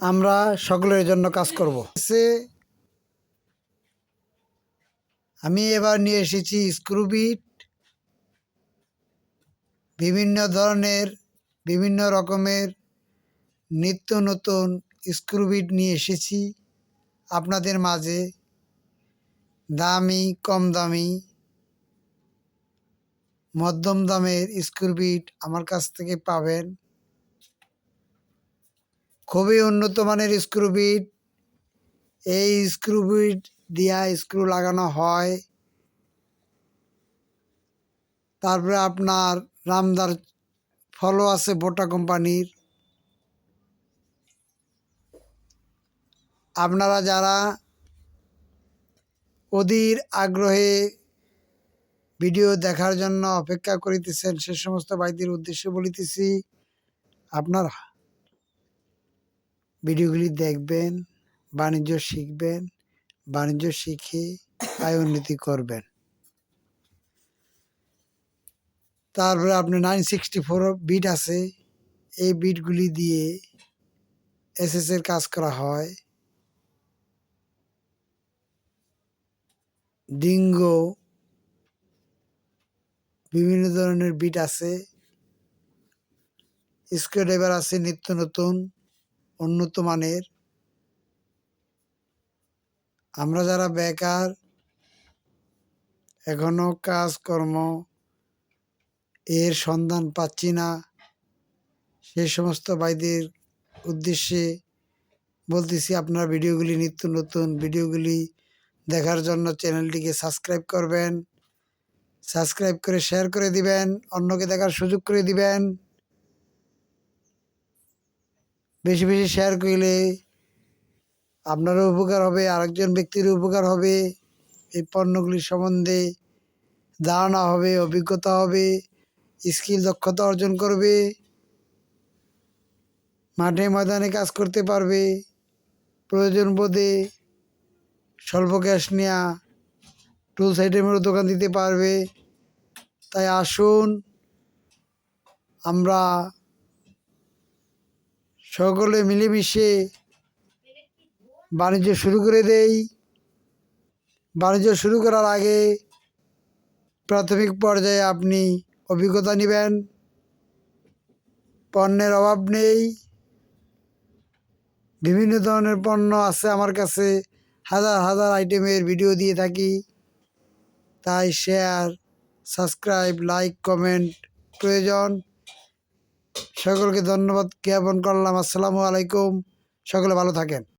আমরা সকলের জন্য কাজ করব। আমি এবার নিয়ে এসেছি স্ক্রুবিট, বিভিন্ন ধরনের বিভিন্ন রকমের নিত্য নতুন স্ক্রুবিট নিয়ে এসেছি আপনাদের মাঝে। দামি, কম দামি, মধ্যম দামের স্ক্রুবিট আমার কাছ থেকে পাবেন। খুবই উন্নত মানের স্ক্রুবিট। এই স্ক্রুবিট দিয়া স্ক্রু লাগানো হয়। তারপরে আপনার রামদার ফলো আছে বোটা কোম্পানির। আপনারা যারা অধীর আগ্রহে ভিডিও দেখার জন্য অপেক্ষা করিতেছেন, সে সমস্ত ভাইদের উদ্দেশ্যে বলিতেছি, আপনারা ভিডিওগুলি দেখবেন, বাণিজ্য শিখবেন, বাণিজ্য শিখে আয় উন্নতি করবেন। তারপরে আপনার 964 বিট আছে। এই বিটগুলি দিয়ে এসএস এর কাজ করা হয়। ডিঙ্গো, বিভিন্ন ধরনের বিট আছে। স্ক্রুড্রাইভার আছে নিত্য নতুন উন্নত মানের। আমরা যারা বেকার, এখনো কাজকর্ম এর সন্ধান পাচ্ছি না, সে সমস্ত ভাইদের উদ্দেশ্যে বলতেছি, আপনারা ভিডিওগুলি নিত্য নতুন ভিডিওগুলি দেখার জন্য চ্যানেলটিকে সাবস্ক্রাইব করবেন। সাবস্ক্রাইব করে শেয়ার করে দিবেন, অন্যকে দেখার সুযোগ করে দিবেন। বেশি বেশি শেয়ার করলে আপনারও উপকার হবে, আরেকজন ব্যক্তিরও উপকার হবে। এই পণ্যগুলির সম্বন্ধে ধারণা হবে, অভিজ্ঞতা হবে, স্কিল দক্ষতা অর্জন করবে, মাঠে ময়দানে কাজ করতে পারবে। প্রয়োজন বোধে স্বল্প ক্যাশ নেওয়া টুলস আইটেমেরও দোকান দিতে পারবে। তাই আসুন আমরা সকলে মিলেমিশে বাণিজ্য শুরু করে দেই। বাণিজ্য শুরু করার আগে প্রাথমিক পর্যায়ে আপনি অভিজ্ঞতা নেবেন। পণ্যের অভাব নেই, বিভিন্ন ধরনের পণ্য আছে আমার কাছে। হাজার হাজার আইটেমের ভিডিও দিয়ে থাকি। তাই শেয়ার, সাবস্ক্রাইব, লাইক, কমেন্ট প্রয়োজন। সকলকে ধন্যবাদ জ্ঞাপন করলাম। আসসালামু আলাইকুম। সকলে ভালো থাকেন।